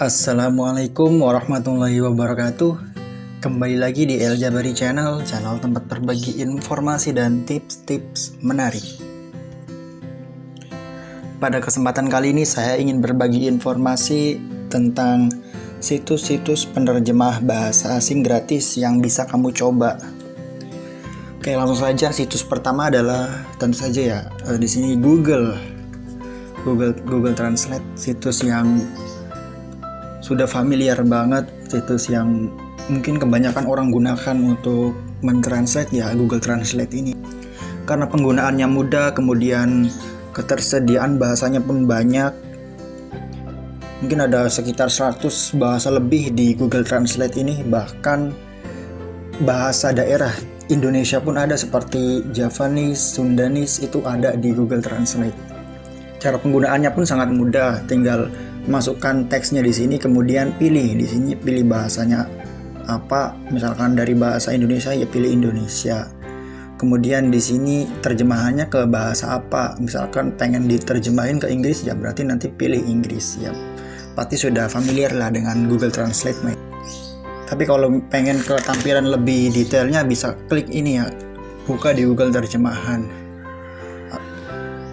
Assalamualaikum warahmatullahi wabarakatuh. Kembali lagi di El Jabari Channel tempat berbagi informasi dan tips-tips menarik. Pada kesempatan kali ini saya ingin berbagi informasi tentang situs-situs penerjemah bahasa asing gratis yang bisa kamu coba. Oke, langsung saja. Situs pertama adalah tentu saja ya, di sini Google Translate, situs yang sudah familiar banget, situs yang mungkin kebanyakan orang gunakan untuk mentranslate ya, Google Translate ini. Karena penggunaannya mudah, kemudian ketersediaan bahasanya pun banyak. Mungkin ada sekitar 100 bahasa lebih di Google Translate ini, bahkan bahasa daerah Indonesia pun ada seperti Javanese, Sundanese itu ada di Google Translate. Cara penggunaannya pun sangat mudah, tinggal masukkan teksnya di sini, kemudian pilih di sini, pilih bahasanya apa. Misalkan dari bahasa Indonesia ya pilih Indonesia. Kemudian di sini terjemahannya ke bahasa apa. Misalkan pengen diterjemahin ke Inggris ya berarti nanti pilih Inggris ya. Pasti sudah familiar lah dengan Google Translate. Tapi kalau pengen ke tampilan lebih detailnya bisa klik ini ya, buka di Google Terjemahan.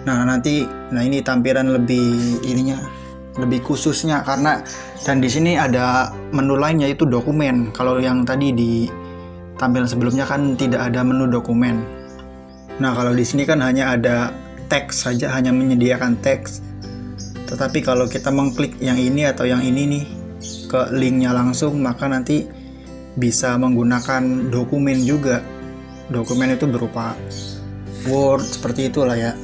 Nah ini tampilan lebih lebih khususnya karena, dan di sini ada menu lain yaitu dokumen. Kalau yang tadi di tampilan sebelumnya kan tidak ada menu dokumen. Nah kalau di sini kan hanya ada teks saja, hanya menyediakan teks. Tetapi kalau kita mengklik yang ini atau yang ini nih ke linknya langsung, maka nanti bisa menggunakan dokumen juga. Dokumen itu berupa Word seperti itulah ya.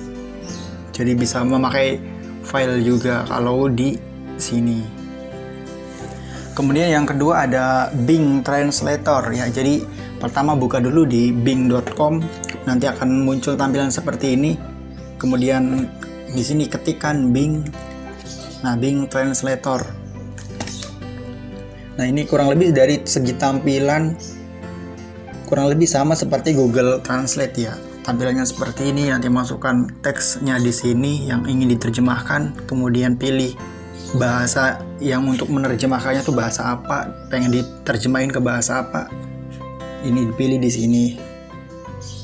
Jadi bisa memakai file juga kalau di sini. Kemudian yang kedua ada Bing Translator ya. Jadi pertama buka dulu di bing.com, nanti akan muncul tampilan seperti ini. Kemudian di sini ketikkan Bing. Nah, Bing Translator. Nah, ini kurang lebih dari segi tampilan kurang lebih sama seperti Google Translate ya. Tampilannya seperti ini, nanti masukkan teksnya di sini yang ingin diterjemahkan, kemudian pilih bahasa yang untuk menerjemahkannya tuh bahasa apa, pengen diterjemahin ke bahasa apa, ini dipilih di sini.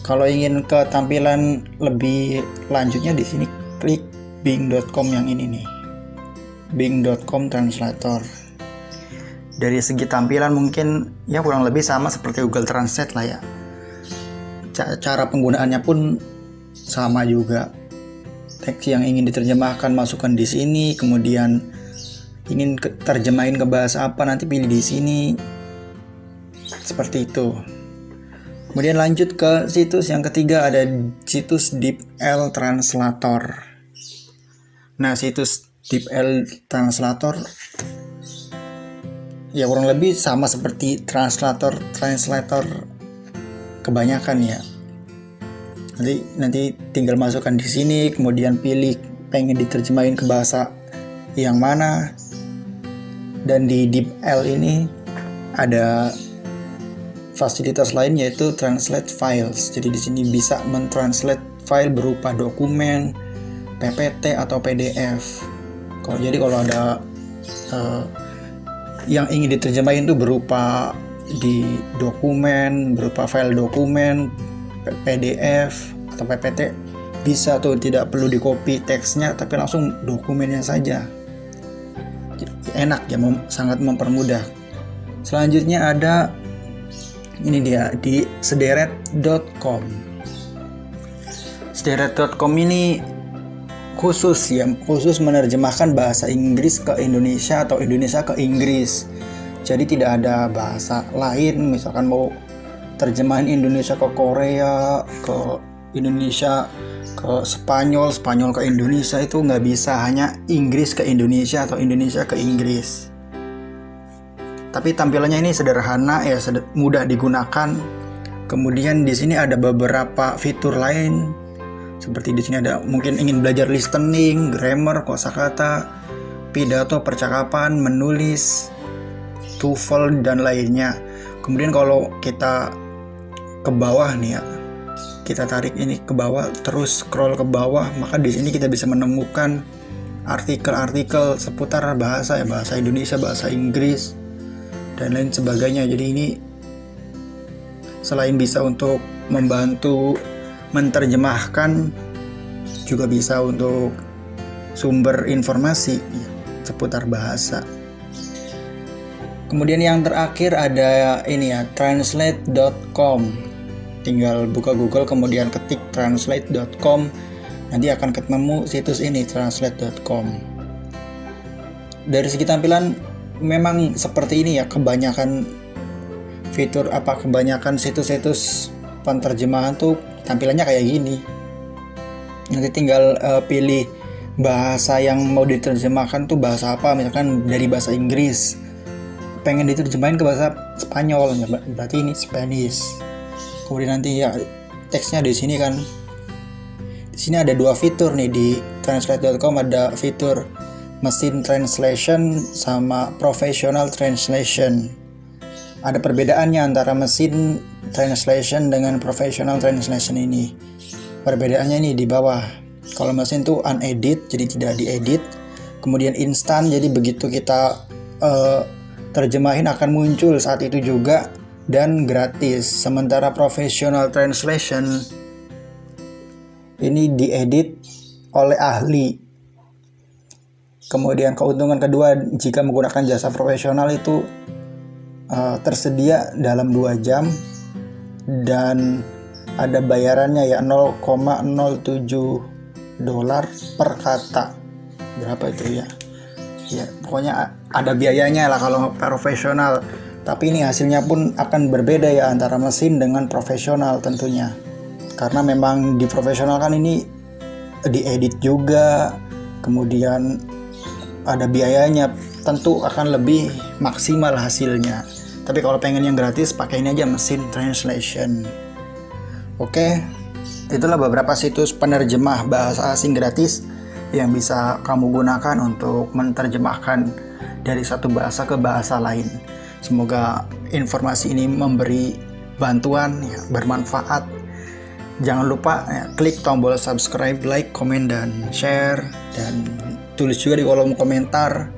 Kalau ingin ke tampilan lebih lanjutnya di sini klik bing.com yang ini nih, bing.com Translator. Dari segi tampilan mungkin ya kurang lebih sama seperti Google Translate lah ya. Cara penggunaannya pun sama juga. Teks yang ingin diterjemahkan masukkan di sini, kemudian ingin terjemahin ke bahasa apa nanti pilih di sini. Seperti itu. Kemudian lanjut ke situs yang ketiga, ada situs DeepL Translator. Nah, situs DeepL Translator ya kurang lebih sama seperti translator kebanyakan ya. Nanti tinggal masukkan di sini, kemudian pilih pengen diterjemahin ke bahasa yang mana. Dan di DeepL ini ada fasilitas lain yaitu translate files. Jadi di sini bisa mentranslate file berupa dokumen, PPT atau PDF. Kalau ada yang ingin diterjemahin itu berupa di dokumen, berupa file dokumen, PDF atau PPT, bisa tuh, tidak perlu di copy teksnya tapi langsung dokumennya saja. Enak ya, sangat mempermudah. Selanjutnya ada ini dia di sederet.com. Sederet.com ini khusus menerjemahkan bahasa Inggris ke Indonesia atau Indonesia ke Inggris. Jadi tidak ada bahasa lain, misalkan mau terjemahan Indonesia ke Korea, ke Indonesia ke Spanyol ke Indonesia, itu nggak bisa, hanya Inggris ke Indonesia atau Indonesia ke Inggris. Tapi tampilannya ini sederhana ya, mudah digunakan. Kemudian di sini ada beberapa fitur lain, seperti di sini ada mungkin ingin belajar listening, grammar, kosakata, pidato, percakapan, menulis, TOEFL dan lainnya. Kemudian kalau kita ke bawah nih ya, kita tarik ini ke bawah, terus scroll ke bawah, maka di sini kita bisa menemukan artikel-artikel seputar bahasa ya, bahasa Indonesia, bahasa Inggris, dan lain sebagainya. Jadi ini selain bisa untuk membantu menerjemahkan, juga bisa untuk sumber informasi ya, seputar bahasa. Kemudian yang terakhir ada ini ya, translate.com. Tinggal buka Google kemudian ketik translate.com, nanti akan ketemu situs ini, translate.com. Dari segi tampilan memang seperti ini ya, kebanyakan situs-situs penerjemahan tuh tampilannya kayak gini. Nanti tinggal pilih bahasa yang mau diterjemahkan tuh bahasa apa, misalkan dari bahasa Inggris pengen diterjemahin ke bahasa Spanyol ya, berarti ini Spanish. Kemudian nanti ya teksnya di sini kan. Di sini ada dua fitur nih di translate.com, ada fitur mesin translation sama professional translation. Ada perbedaannya antara mesin translation dengan professional translation ini. Perbedaannya ini di bawah. Kalau mesin tuh unedit, jadi tidak diedit. Kemudian instan, jadi begitu kita terjemahin akan muncul saat itu juga, dan gratis. Sementara professional translation ini diedit oleh ahli. Kemudian keuntungan kedua jika menggunakan jasa profesional itu tersedia dalam 2 jam dan ada bayarannya ya, $0,07 per kata. Berapa itu ya? Ya, pokoknya ada biayanya lah kalau profesional. Tapi ini hasilnya pun akan berbeda ya antara mesin dengan profesional tentunya. Karena memang di profesional kan ini diedit juga, kemudian ada biayanya, tentu akan lebih maksimal hasilnya. Tapi kalau pengen yang gratis, pakai ini aja, mesin translation. Oke, itulah beberapa situs penerjemah bahasa asing gratis yang bisa kamu gunakan untuk menerjemahkan dari satu bahasa ke bahasa lain. Semoga informasi ini memberi bantuan ya, bermanfaat. Jangan lupa ya, klik tombol subscribe, like, komen, dan share, dan tulis juga di kolom komentar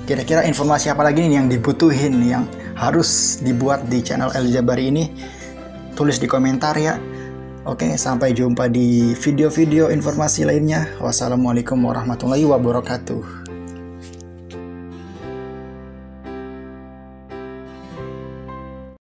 kira-kira informasi apa lagi nih yang dibutuhin, yang harus dibuat di channel El Jabari ini. Tulis di komentar ya. Oke, sampai jumpa di video-video informasi lainnya. Wassalamualaikum warahmatullahi wabarakatuh.